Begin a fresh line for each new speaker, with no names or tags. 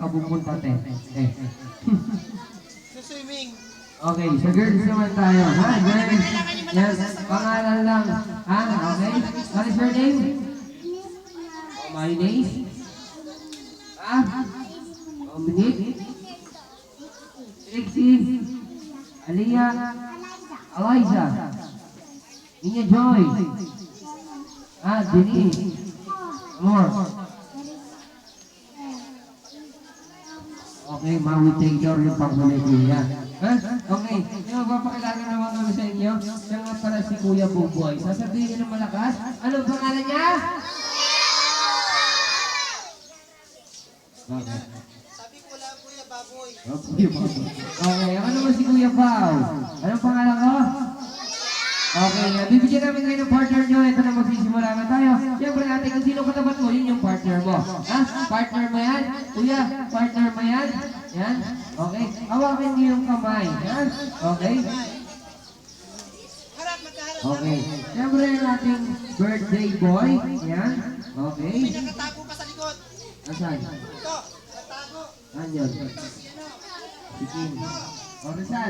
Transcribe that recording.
ka pupunta, te?
Sa swimming.
Okay, sa girls naman tayo. Ha, girls? Yes, pangalan lang. Ha, okay? What is your name? Oh, mayonnaise? Ha? Dominic? Trixie? Aliyah? Eliza? Ninya Joy? Ah, Denise? More? Okay, Maui, thank you rin pang-mulay kuya. Ha? Okay, yung magpapakilala naman kami sa inyo. Siya nga pala si Kuya Buboy. Sasabihin niyo ng malakas. Anong pangalan niya? Okay.
Sabi ko lang, Kuya Baboy.
Okay, ako naman si Kuya Pao. Anong pangalan ko? Okay, bibigyan namin kayo ng partner nyo. Ito na magsisimula na tayo. Siyempre natin, kung sino katapat mo, yun yung partner mo. Ha? Partner mo yan? Kuya, partner mo yan? Yan? Okay. Hawakin niyo yung kamay. Yan? Okay?
Harap, magkaharap.
Okay. Siyempre yung ating birthday boy. Yan? Okay.
May nakatago pa sa likod.
Asan?
Ito, nakatago.
Saan yun?
Ano?
Si Kim. O, Rizal.